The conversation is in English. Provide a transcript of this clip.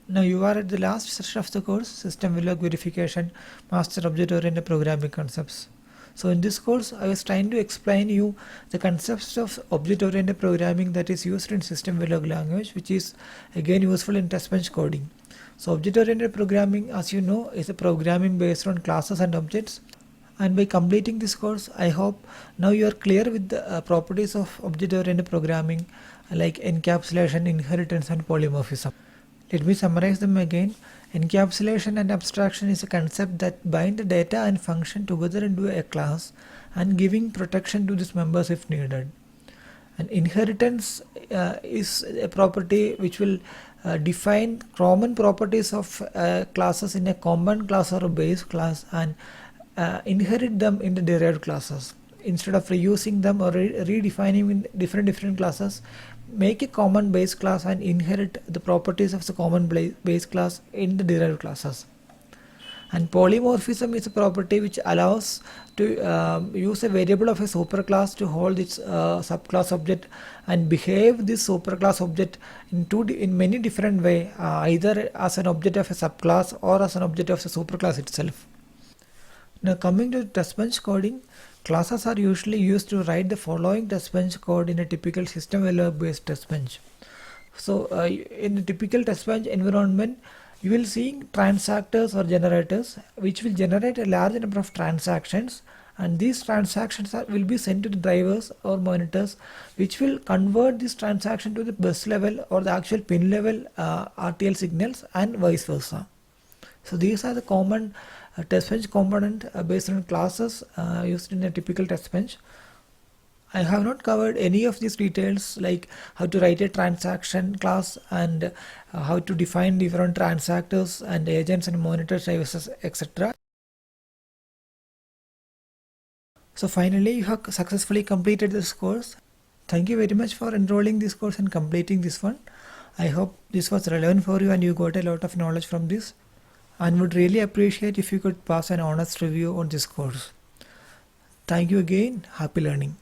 Now you are at the last session of the course, Systemverilog Verification, Master Object-Oriented Programming Concepts. So in this course, I was trying to explain you the concepts of object-oriented programming that is used in Systemverilog language, which is again useful in test bench coding. So object-oriented programming, as you know, is a programming based on classes and objects. And by completing this course, I hope now you are clear with the properties of object-oriented programming like encapsulation, inheritance, and polymorphism. Let me summarize them again. Encapsulation and abstraction is a concept that bind the data and function together into a class and giving protection to these members if needed. And inheritance is a property which will define common properties of classes in a common class or a base class and inherit them in the derived classes. Instead of reusing them or redefining in different classes, make a common base class and inherit the properties of the common base class in the derived classes. And polymorphism is a property which allows to use a variable of a superclass to hold its subclass object and behave this superclass object in many different way, either as an object of a subclass or as an object of the superclass itself. Now coming to test bench coding, classes are usually used to write the following test bench code in a typical Systemverilog based test bench. So in a typical test bench environment, you will see transactors or generators which will generate a large number of transactions, and these transactions will be sent to the drivers or monitors which will convert this transaction to the bus level or the actual pin level RTL signals and vice versa. So these are the common test bench component based on classes used in a typical test bench. I have not covered any of these details like how to write a transaction class and how to define different transactors and agents and monitor services, etc. So finally you have successfully completed this course. Thank you very much for enrolling this course and completing this one. I hope this was relevant for you and you got a lot of knowledge from this, and would really appreciate if you could pass an honest review on this course. Thank you again. Happy learning.